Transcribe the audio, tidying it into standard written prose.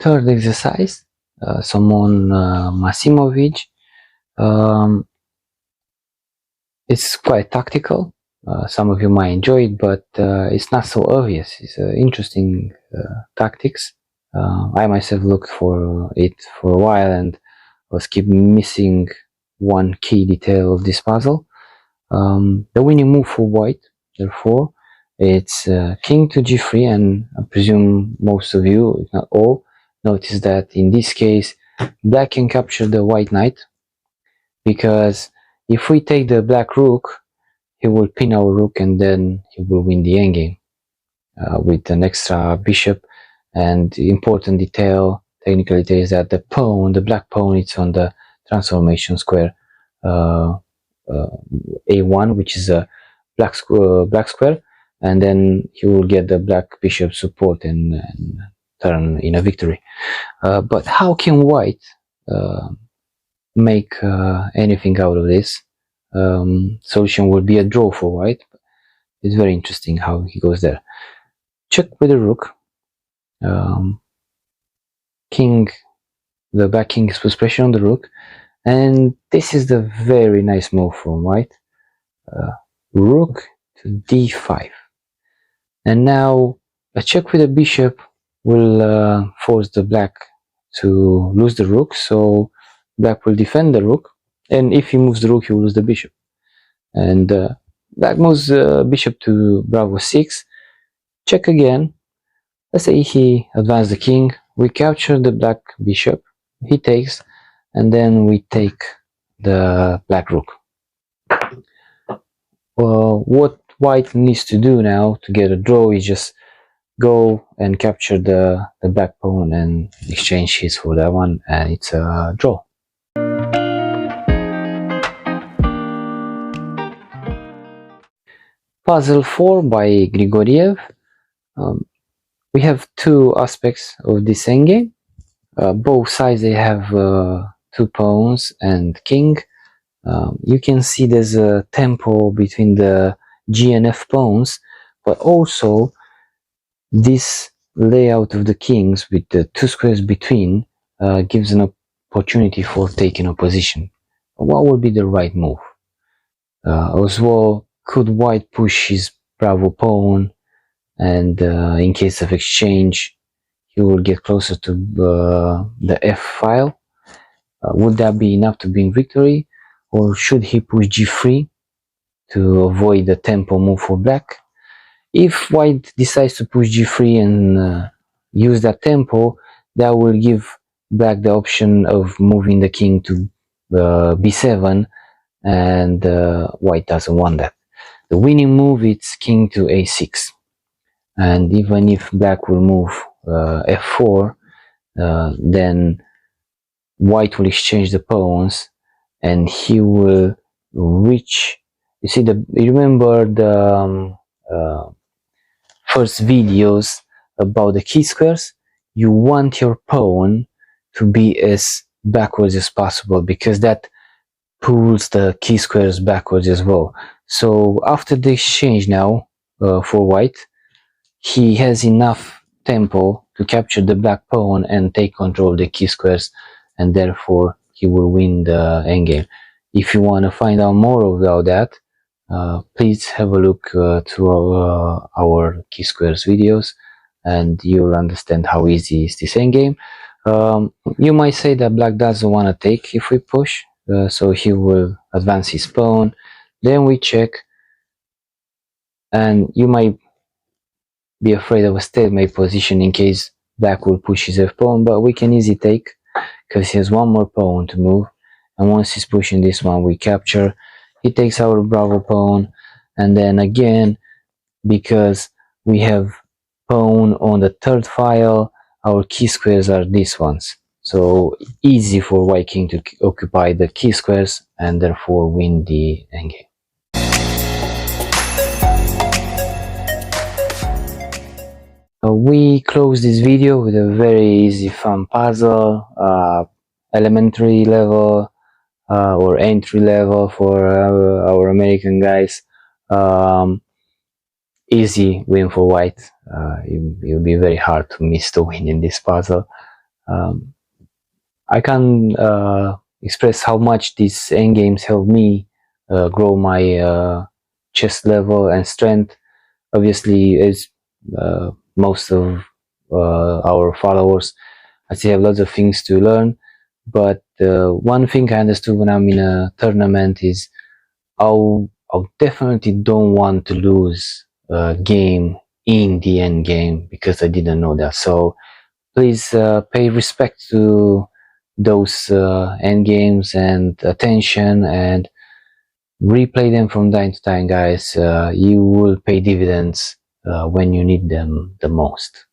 third exercise, Somon Masimovic. It's quite tactical. Some of you might enjoy it, but it's not so obvious. It's interesting tactics. I myself looked for it for a while and was keep missing one key detail of this puzzle. The winning move for white, therefore, it's king to g3, and I presume most of you, if not all, notice that in this case black can capture the white knight, because if we take the black rook, he will pin our rook and then he will win the endgame with an extra bishop. And the important detail, technical detail, is that the pawn, the black pawn, it's on the transformation square A1, which is a black square, and then he will get the black bishop support and turn in a victory. But how can white make anything out of this? Solution would be a draw for white. It's very interesting how he goes there. Check with the rook. King, the black king puts pressure on the rook, and this is the very nice move from white. Rook to d5, and now a check with the bishop will force the black to lose the rook, so black will defend the rook, and if he moves the rook he will lose the bishop, and black moves bishop to bravo 6. Check again. Let's say he advanced the king, we capture the black bishop, he takes, and then we take the black rook. What white needs to do now to get a draw is just go and capture the black pawn and exchange his for that one, and it's a draw. Puzzle 4 by Grigoriev. We have two aspects of this endgame. Both sides, they have 2 pawns and king. You can see there's a tempo between the G and F pawns, but also this layout of the kings with the 2 squares between gives an opportunity for taking a position. What would be the right move? As well, could white push his bravo pawn, and in case of exchange he will get closer to the F file? Would that be enough to bring victory, or should he push g3 to avoid the tempo move for black? If white decides to push g3 and use that tempo, that will give black the option of moving the king to b7, and white doesn't want that. The winning move is king to a6. And even if black will move f4, then white will exchange the pawns, and he will reach. You see, you remember the first videos about the key squares? You want your pawn to be as backwards as possible, because that pulls the key squares backwards as well. So after the exchange now for white, he has enough tempo to capture the black pawn and take control of the key squares, and therefore he will win the endgame. If you want to find out more about that, please have a look to our key squares videos, and you'll understand how easy is this endgame. You might say that black doesn't want to take if we push, so he will advance his pawn, then we check, and you might be afraid of a stalemate position in case black will push his f pawn, but we can easily take, because he has one more pawn to move, and once he's pushing this one we capture. He takes our bravo pawn, and then again, because we have pawn on the third file, our key squares are these ones, so easy for white king to occupy the key squares and therefore win the endgame. We close this video with a very easy fun puzzle, elementary level or entry level for our American guys. Easy win for white. It will be very hard to miss the win in this puzzle. Um, I can't express how much these endgames help me grow my chess level and strength. Obviously, as most of our followers, I still have lots of things to learn. But one thing I understood when I'm in a tournament is I definitely don't want to lose a game in the end game because I didn't know that. So please pay respect to those end games and attention and replay them from time to time, guys. You will pay dividends when you need them the most.